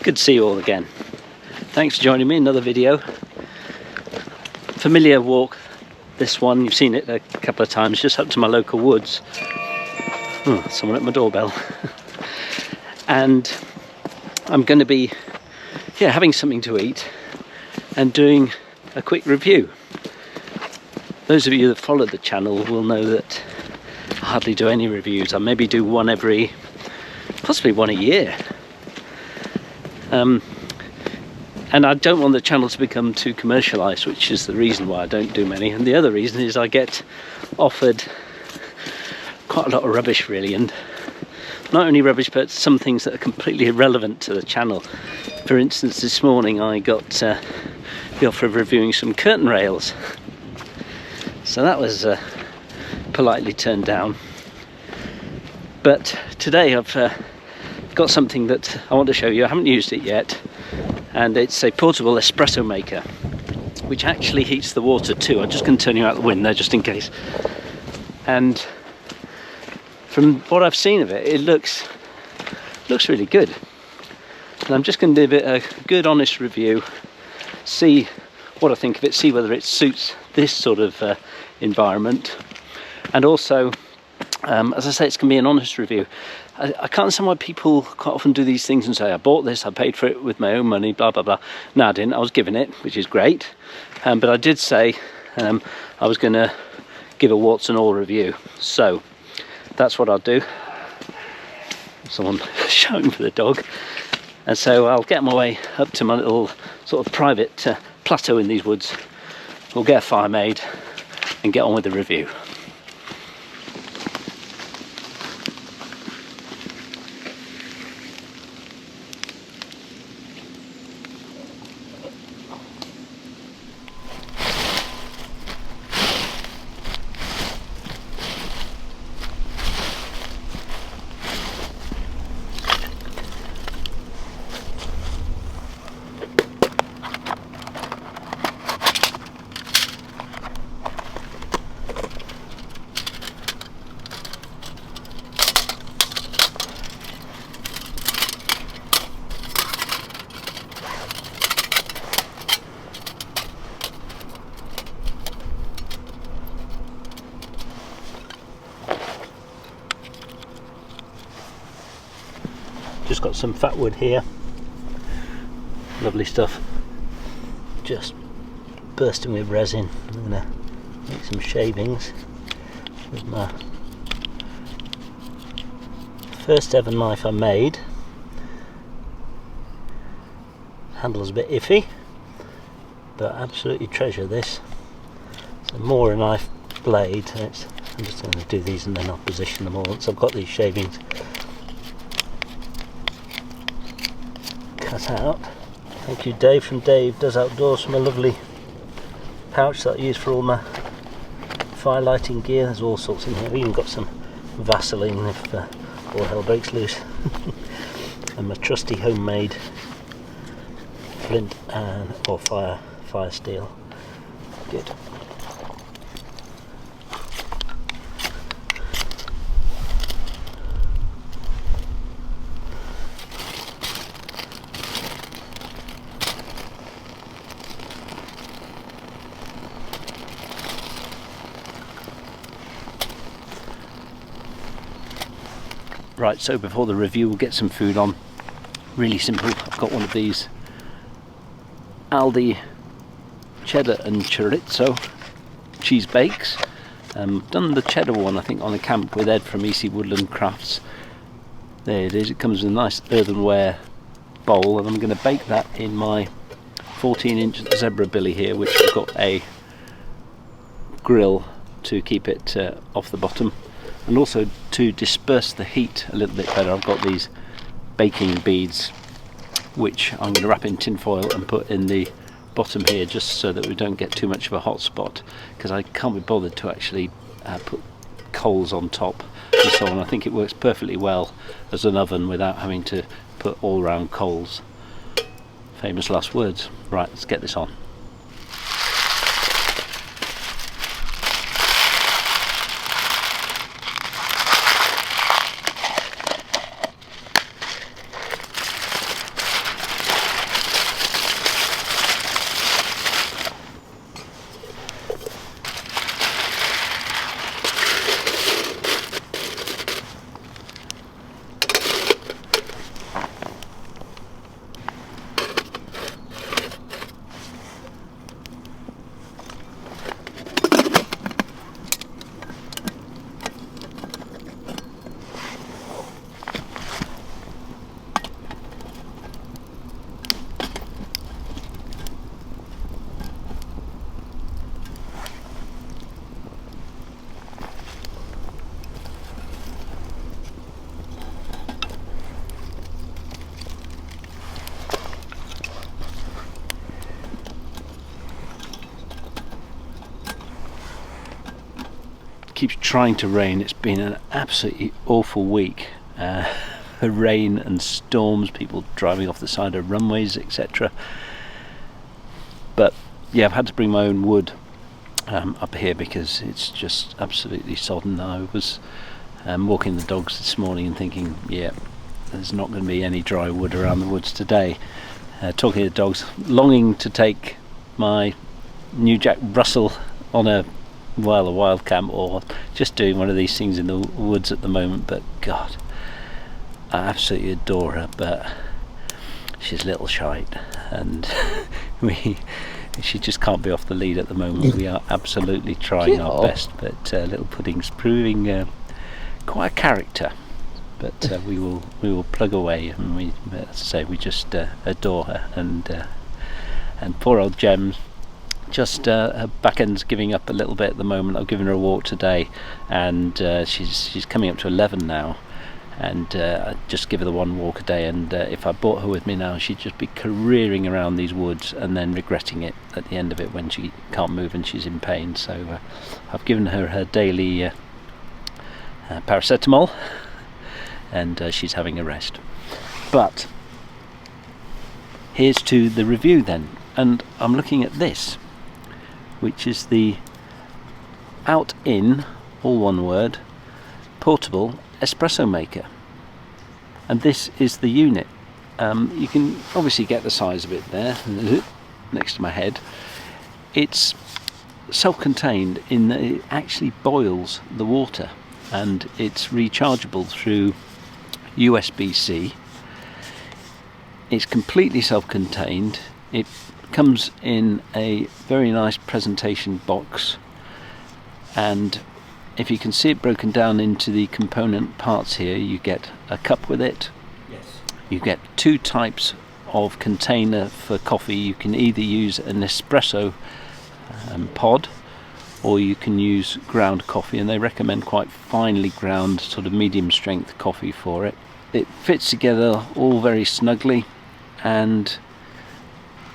Good to see you all again. Thanks for joining me in another video. Familiar walk, this one, you've seen it a couple of times, just up to my local woods. Oh, someone at my doorbell. And I'm going to be having something to eat and doing a quick review. Those of you that follow the channel will know that I hardly do any reviews. I maybe do one every, possibly one a year. And I don't want the channel to become too commercialised, which is the reason why I don't do many. And the other reason is I get offered quite a lot of rubbish, really, and not only rubbish, but some things that are completely irrelevant to the channel. For instance, this morning I got the offer of reviewing some curtain rails. So that was politely turned down. But today I've got something that I want to show you. I haven't used it yet, and it's a portable espresso maker which actually heats the water too. I'm just going to turn you out the window just in case. And from what I've seen of it, it looks really good. And I'm just going to give it a good honest review, see what I think of it, see whether it suits this sort of environment. And also, as I say, it's going to be an honest review. I can't understand why people quite often do these things and say, I bought this, I paid for it with my own money, blah blah blah. No, I didn't. I was given it, which is great. But I did say I was going to give a warts and all review. So that's what I'll do. Someone shouting for the dog. And so I'll get my way up to my little sort of private plateau in these woods. We'll get a fire made and get on with the review. Just got some fat wood here, lovely stuff, just bursting with resin. I'm going to make some shavings with my first ever knife I made. Handle's a bit iffy, but I absolutely treasure this. It's a Mora knife blade. I'm just going to do these and then I'll position them all once I've got these shavings cut out. Thank you Dave from Dave Does Outdoors for my lovely pouch that I use for all my fire lighting gear. There's all sorts in here. I've even got some Vaseline if all hell breaks loose. And my trusty homemade flint and or fire steel. Good. Right, so before the review we'll get some food on. Really simple. I've got one of these Aldi cheddar and chorizo cheese bakes. Done the cheddar one I think on a camp with Ed from EC Woodland Crafts. There it is. It comes with a nice earthenware bowl, and I'm going to bake that in my 14-inch zebra billy here, which has got a grill to keep it off the bottom. And also to disperse the heat a little bit better, I've got these baking beads which I'm going to wrap in tin foil and put in the bottom here, just so that we don't get too much of a hot spot, because I can't be bothered to actually put coals on top and so on. I think it works perfectly well as an oven without having to put all round coals. Famous last words. Right, let's get this on. keeps trying to rain. It's been an absolutely awful week. Rain and storms, people driving off the side of runways, etc. But yeah, I've had to bring my own wood up here because it's just absolutely sodden. I was walking the dogs this morning and thinking, yeah, there's not going to be any dry wood around the woods today. Talking to the dogs, longing to take my new Jack Russell on a wild camp, or just doing one of these things in the woods at the moment. But God, I absolutely adore her, but she's little shite, and she just can't be off the lead at the moment. We are absolutely trying our best, but little Pudding's proving quite a character. But we will plug away, and we, as I say, we just adore her, and poor old Gems. Just her back end's giving up a little bit at the moment. I've given her a walk today, and she's coming up to 11 now. And I just give her the one walk a day, and if I brought her with me now, she'd just be careering around these woods and then regretting it at the end of it when she can't move and she's in pain. So I've given her daily paracetamol, and she's having a rest. But here's to the review then, and I'm looking at this, which is the Outin, all one word, portable espresso maker, and this is the unit. You can obviously get the size of it there next to my head. It's self-contained in that it actually boils the water, and it's rechargeable through USB-C. It's completely self-contained. It comes in a very nice presentation box, and if you can see it broken down into the component parts here, you get a cup with it. Yes. You get two types of container for coffee. You can either use an espresso pod, or you can use ground coffee, and they recommend quite finely ground, sort of medium strength coffee for it. It fits together all very snugly, and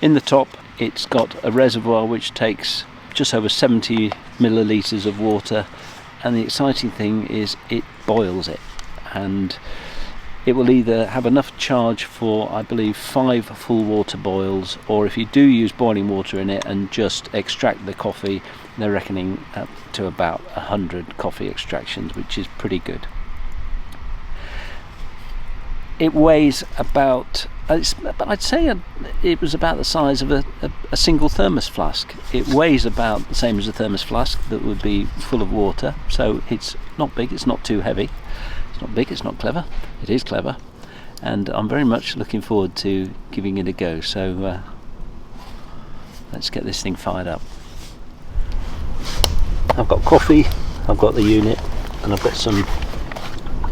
in the top it's got a reservoir which takes just over 70 millilitres of water. And the exciting thing is it boils it, and it will either have enough charge for, I believe, 5 full water boils, or if you do use boiling water in it and just extract the coffee, they're reckoning up to about 100 coffee extractions, which is pretty good. It weighs about, I'd say it was about the size of a single thermos flask. It weighs about the same as a thermos flask that would be full of water, so it's not big, it's not too heavy. It's not big, it's not clever. It is clever, and I'm very much looking forward to giving it a go. So let's get this thing fired up. I've got coffee, I've got the unit, and I've got some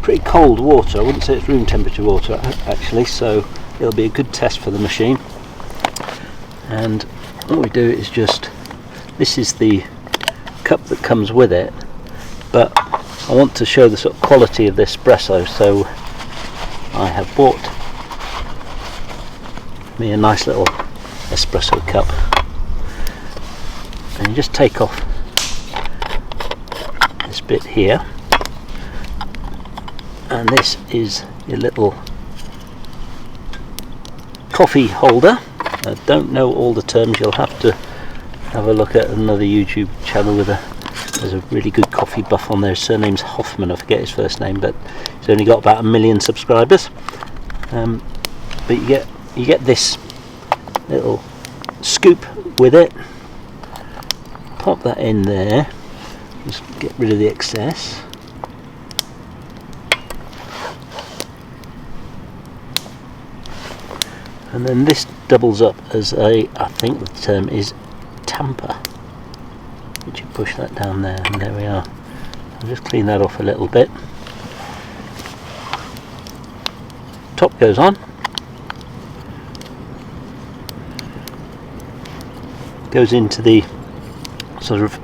pretty cold water. I wouldn't say it's room temperature water actually, so it'll be a good test for the machine. And what we do is just, this is the cup that comes with it, but I want to show the sort of quality of the espresso, so I have bought me a nice little espresso cup, and you just take off this bit here, and this is your little coffee holder. I don't know all the terms, you'll have to have a look at another YouTube channel with there's a really good coffee buff on there. His surname's Hoffman, I forget his first name, but he's only got about 1 million subscribers. But you get this little scoop with it. Pop that in there, just get rid of the excess. And then this doubles up as I think the term is tamper, which you push that down there, and there we are. I'll just clean that off a little bit. Top goes on. Goes into the sort of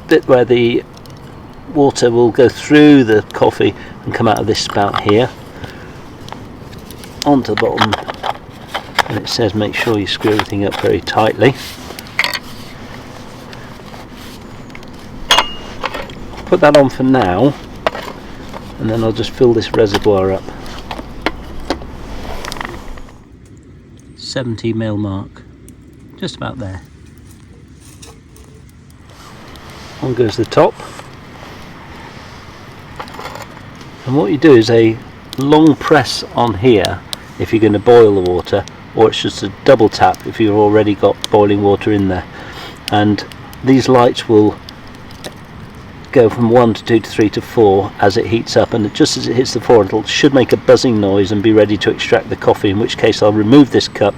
bit where the water will go through the coffee and come out of this spout here onto the bottom. And it says make sure you screw everything up very tightly. put that on for now, and then I'll just fill this reservoir up. 70 ml mark, just about there. On goes the top. And what you do is a long press on here if you're going to boil the water, or it's just a double tap if you've already got boiling water in there. And these lights will go from 1 to 2 to 3 to 4 as it heats up, and just as it hits the 4 it should make a buzzing noise and be ready to extract the coffee, in which case I'll remove this cup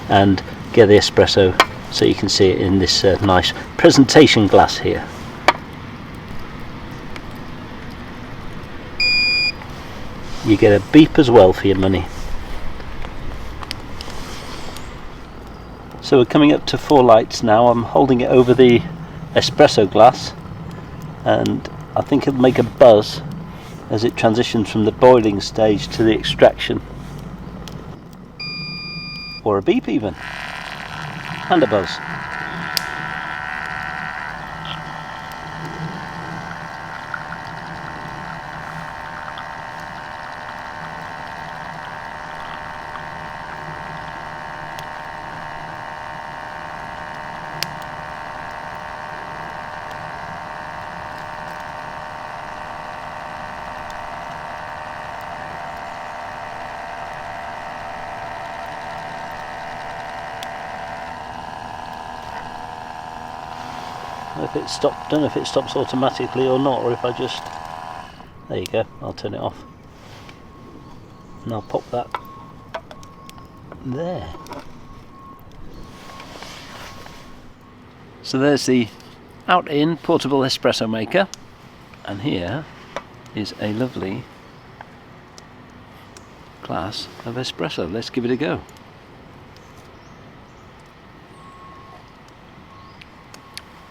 and get the espresso so you can see it in this nice presentation glass here. You get a beep as well for your money. So we're coming up to 4 lights now. I'm holding it over the espresso glass, and I think it'll make a buzz as it transitions from the boiling stage to the extraction. Or a beep even. And a buzz. If it stopped, don't know if it stops automatically or not, or if I just, there you go, I'll turn it off and I'll pop that there. So there's the Outin portable espresso maker, and here is a lovely glass of espresso. Let's give it a go.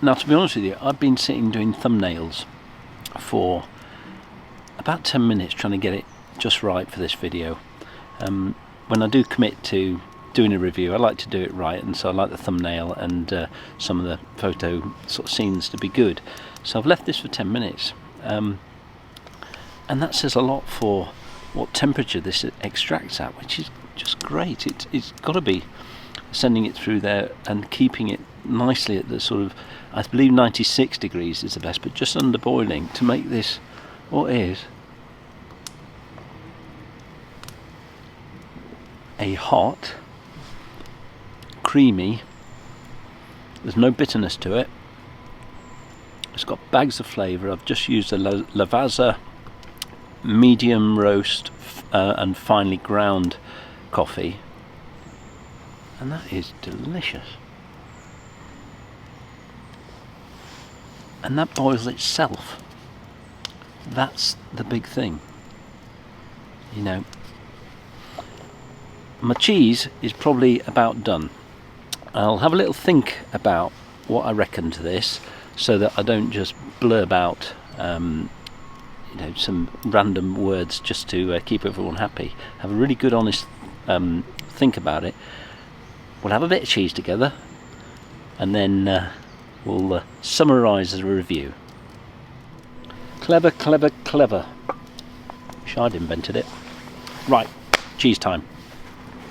Now, to be honest with you, I've been sitting doing thumbnails for about 10 minutes trying to get it just right for this video. When I do commit to doing a review, I like to do it right, and so I like the thumbnail and some of the photo sort of scenes to be good. So I've left this for 10 minutes, and that says a lot for what temperature this extracts at, which is just great. It's got to be sending it through there and keeping it nicely at the sort of, I believe 96 degrees is the best, but just under boiling to make this what is a hot, creamy, there's no bitterness to it, it's got bags of flavour. I've just used a Lavazza medium roast and finely ground coffee, and that is delicious. And that boils itself. That's the big thing. You know, my cheese is probably about done. I'll have a little think about what I reckon to this, so that I don't just blurb out you know, some random words just to keep everyone happy. Have a really good honest think about it. We'll have a bit of cheese together, and then we'll summarise the review. Clever, clever, clever. Wish I'd invented it. Right, cheese time.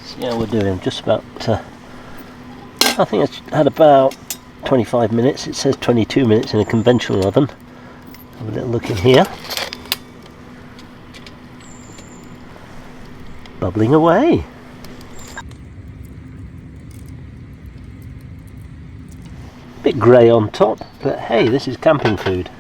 See how we're doing. Just about, I think it's had about 25 minutes. It says 22 minutes in a conventional oven. Have a little look in here. Bubbling away. Bit grey on top, but hey, this is camping food.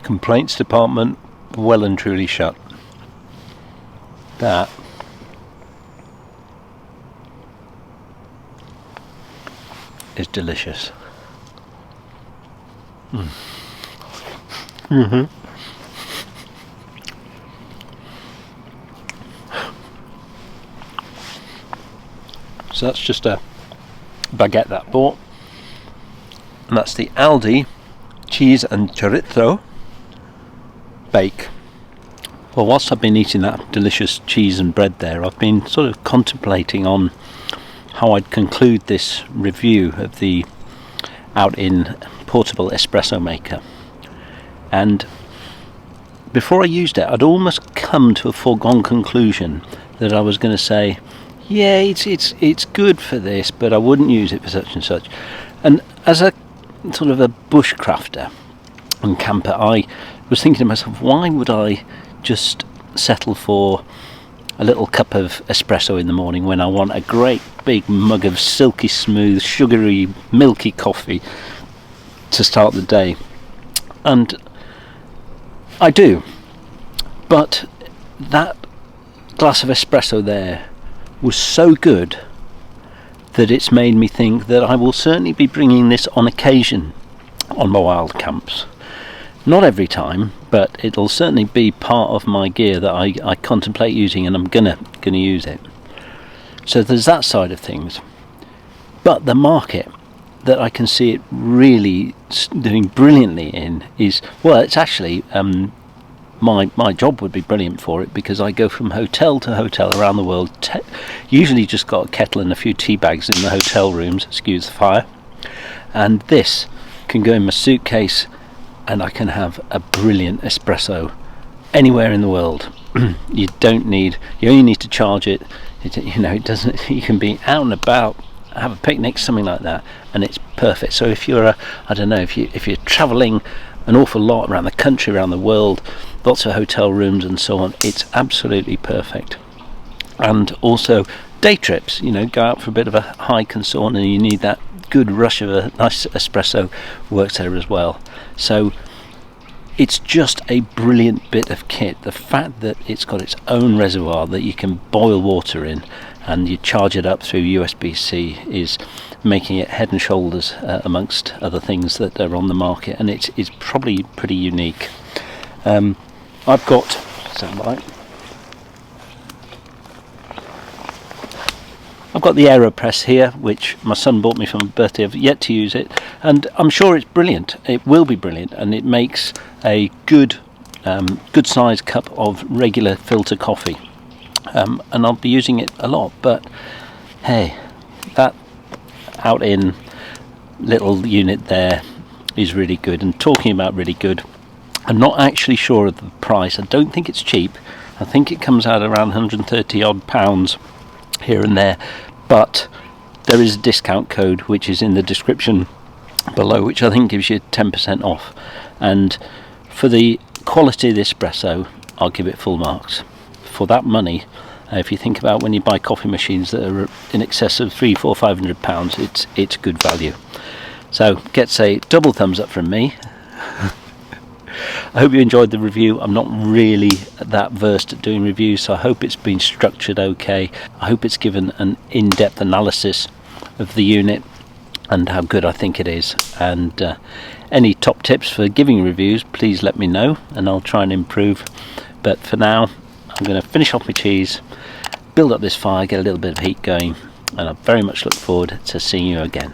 Complaints department well and truly shut. That is delicious. So that's just a baguette that I bought, and that's the Aldi cheese and chorizo bake. Well, whilst I've been eating that delicious cheese and bread there, I've been sort of contemplating on how I'd conclude this review of the Outin portable espresso maker. And before I used it, I'd almost come to a foregone conclusion that I was going to say, yeah, it's good for this, but I wouldn't use it for such and such. And as a sort of a bushcrafter and camper, I was thinking to myself, why would I just settle for a little cup of espresso in the morning when I want a great big mug of silky smooth, sugary, milky coffee to start the day? And I do, but that glass of espresso there was so good that it's made me think that I will certainly be bringing this on occasion on my wild camps. Not every time, but it'll certainly be part of my gear that I contemplate using, and I'm gonna use it. So there's that side of things. But the market that I can see it really doing brilliantly in is, well, it's actually my job would be brilliant for it, because I go from hotel to hotel around the world, usually just got a kettle and a few tea bags in the hotel rooms, excuse the fire, and this can go in my suitcase and I can have a brilliant espresso anywhere in the world. You only need to charge it. It doesn't, you can be out and about, have a picnic, something like that, and it's perfect. So if you're if you're traveling an awful lot around the country, around the world, lots of hotel rooms and so on, it's absolutely perfect. And also day trips, go out for a bit of a hike and so on, and you need that good rush of a nice espresso, works there as well. So it's just a brilliant bit of kit. The fact that it's got its own reservoir that you can boil water in and you charge it up through USB-C is making it head and shoulders amongst other things that are on the market, and it's probably pretty unique. I've got, stand by, I've got the AeroPress here, which my son bought me for my birthday. I've yet to use it, and I'm sure it's brilliant. It will be brilliant, and it makes a good sized cup of regular filter coffee, and I'll be using it a lot. But hey, that Outin little unit there is really good. And talking about really good, I'm not actually sure of the price. I don't think it's cheap. I think it comes out around 130 odd pounds here and there, but there is a discount code which is in the description below, which I think gives you 10% off. And for the quality of the espresso, I'll give it full marks. For that money, if you think about when you buy coffee machines that are in excess of £300–500, it's good value. So gets a double thumbs up from me. I hope you enjoyed the review. I'm not really that versed at doing reviews, so I hope it's been structured okay. I hope it's given an in-depth analysis of the unit and how good I think it is. And any top tips for giving reviews, please let me know and I'll try and improve. But for now, I'm going to finish off my cheese, build up this fire, get a little bit of heat going, and I very much look forward to seeing you again.